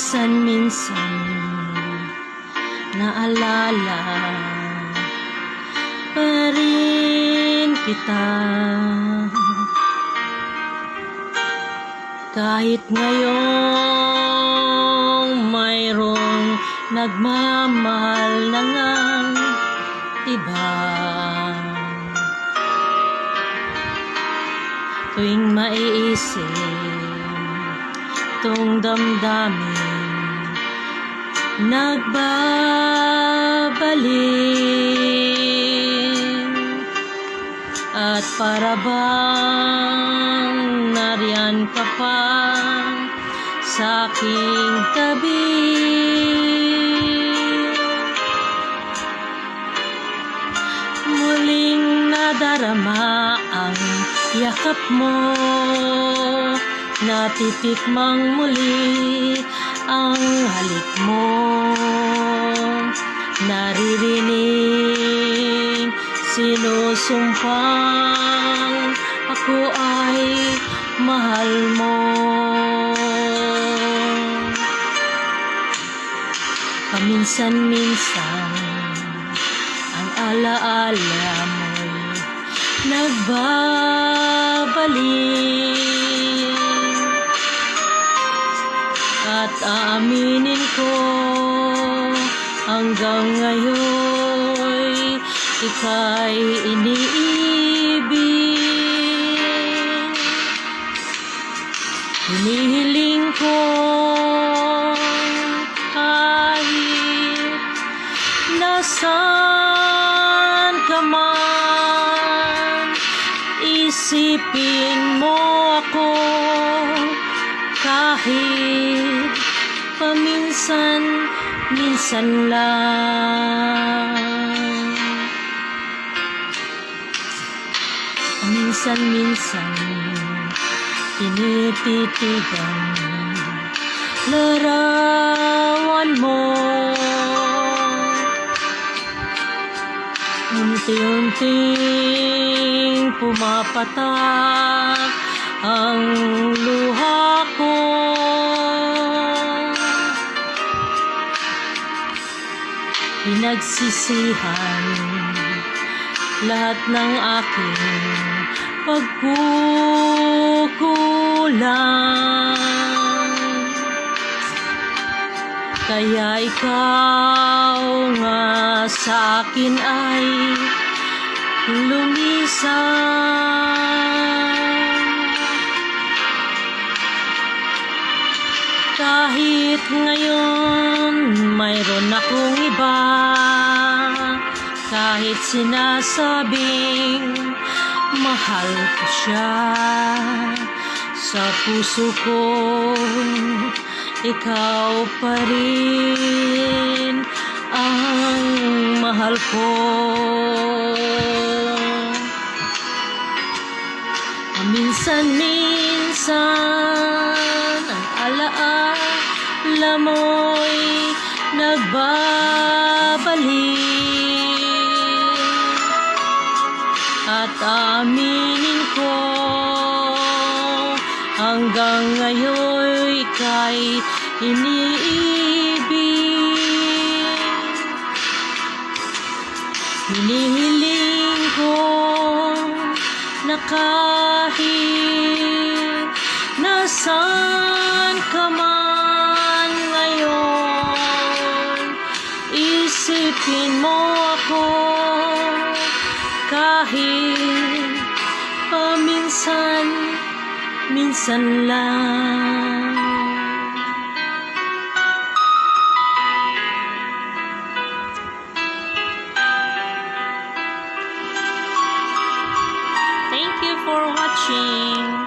Paminsan-minsan naalala pa rin kita, kahit ngayong mayroong nagmamahal na ngang iba. Tuwing maiisip tong damdamin, nagbabalik, at para bang nariyan ka pa sa aking tabi. Muling nadarama ang yakap mo, natitikmang muli ang halik mo, naririnig sinusumpang ako ay mahal mo. Paminsan-minsan ang alaala mo'y nagbabalik, at aaminin ko hanggang ngayon ika'y iniibig. Hinihiling ko kahit nasaan ka man, isipin mo ako kahit paminsan-minsan lang. Paminsan-minsan tinititigan larawan mo, unti-unting pumapatak ang luha ko. Pinagsisihan lahat ng aking pagkukulang, kaya ikaw nga sa akin ay lumisan. Kahit ngayon mayroon akong iba, kahit sinasabing mahal ko siya, sa puso ko ikaw pa rin ang mahal ko. Paminsan-minsan ang alaala mo'y nagbabalik, at aminin ko hanggang ngayon ika'y iniibig. Hinihiling ko na kahit nasaan ka man ngayon, isipin mo ako kahit paminsan-minsan lang. Thank you for watching.